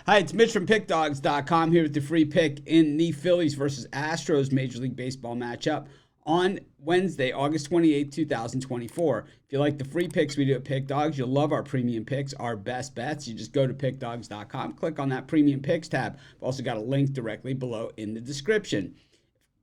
Hi, it's Mitch from Pickdawgz.com here with the free pick in the Phillies versus Astros Major League Baseball matchup on Wednesday, August 28, 2024. If you like the free picks we do at Pickdawgz, you'll love our premium picks, our best bets. You just go to Pickdawgz.com, click on that premium picks tab. I've also got a link directly below in the description.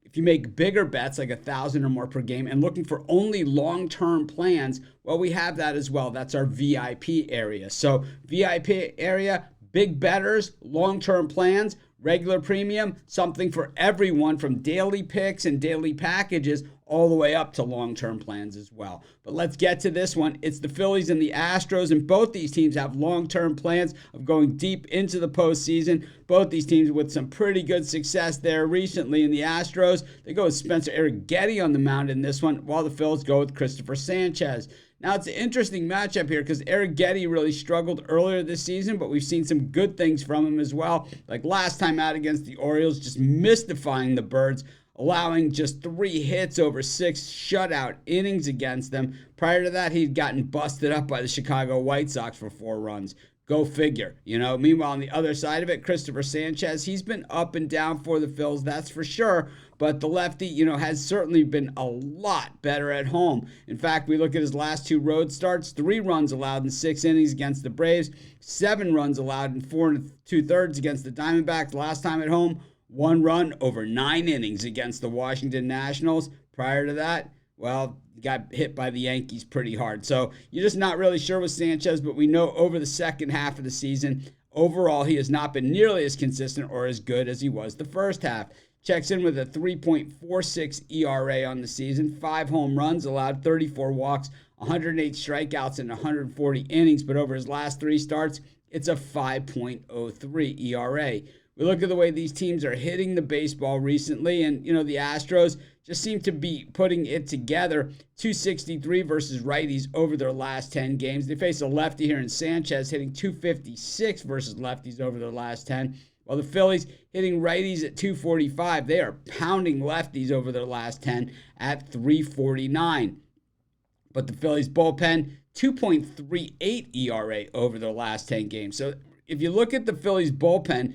If you make bigger bets, like 1,000 or more per game, and looking for only long-term plans, well, we have that as well. That's our VIP area. So VIP area, big bettors, long-term plans, regular premium, something for everyone from daily picks and daily packages all the way up to long-term plans as well. But let's get to this one. It's the Phillies and the Astros, and both these teams have long-term plans of going deep into the postseason. Both these teams with some pretty good success there recently. In the Astros, they go with Spencer Arrighetti on the mound in this one, while the Phillies go with Christopher Sanchez. Now, it's an interesting matchup here because Arrighetti really struggled earlier this season, but we've seen some good things from him as well. Like last time out against the Orioles, just mystifying the Birds, allowing just 3 hits over 6 shutout innings against them. Prior to that, he'd gotten busted up by the Chicago White Sox for 4 runs. Go figure, Meanwhile, on the other side of it, Christopher Sanchez, he's been up and down for the Phils, that's for sure. But the lefty, has certainly been a lot better at home. In fact, we look at his last 2 road starts, 3 runs allowed in 6 innings against the Braves, 7 runs allowed in 4 2/3 against the Diamondbacks. Last time at home, 1 run over 9 innings against the Washington Nationals. Prior to that, well, got hit by the Yankees pretty hard. So you're just not really sure with Sanchez, but we know over the second half of the season, overall, he has not been nearly as consistent or as good as he was the first half. Checks in with a 3.46 ERA on the season, 5 home runs allowed, 34 walks, 108 strikeouts in 140 innings, but over his last 3 starts, it's a 5.03 ERA. We look at the way these teams are hitting the baseball recently, and, the Astros just seem to be putting it together. 263 versus righties over their last 10 games. They face a lefty here in Sanchez, hitting 256 versus lefties over their last 10. While the Phillies hitting righties at 245, they are pounding lefties over their last 10 at 349. But the Phillies bullpen, 2.38 ERA over their last 10 games. So if you look at the Phillies bullpen,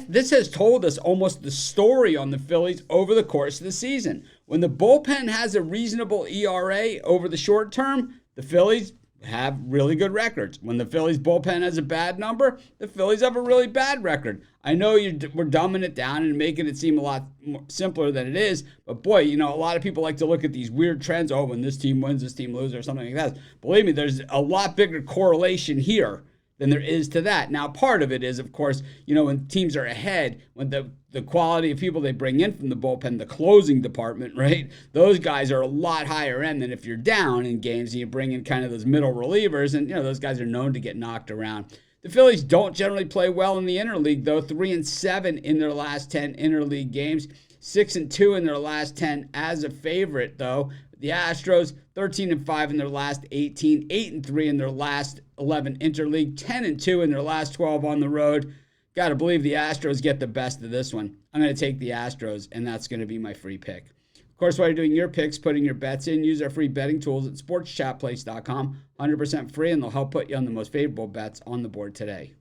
this has told us almost the story on the Phillies over the course of the season. When the bullpen has a reasonable ERA over the short term, the Phillies have really good records. When the Phillies bullpen has a bad number, the Phillies have a really bad record. I know we're dumbing it down and making it seem a lot more simpler than it is, but boy, a lot of people like to look at these weird trends. Oh, when this team wins, this team loses, or something like that. Believe me, there's a lot bigger correlation here than there is to that. Now, part of it is, of course, when teams are ahead, when the quality of people they bring in from the bullpen, the closing department, right? Those guys are a lot higher end than if you're down in games and you bring in kind of those middle relievers, and those guys are known to get knocked around. The Phillies don't generally play well in the interleague, though. 3-7 in their last 10 interleague games, 6-2 in their last 10 as a favorite, though. The Astros, 13-5 in their last 18, 8-3 in their last 11 interleague, 10-2 in their last 12 on the road. Got to believe the Astros get the best of this one. I'm going to take the Astros, and that's going to be my free pick. Of course, while you're doing your picks, putting your bets in, use our free betting tools at sportschatplace.com. 100% free, and they'll help put you on the most favorable bets on the board today.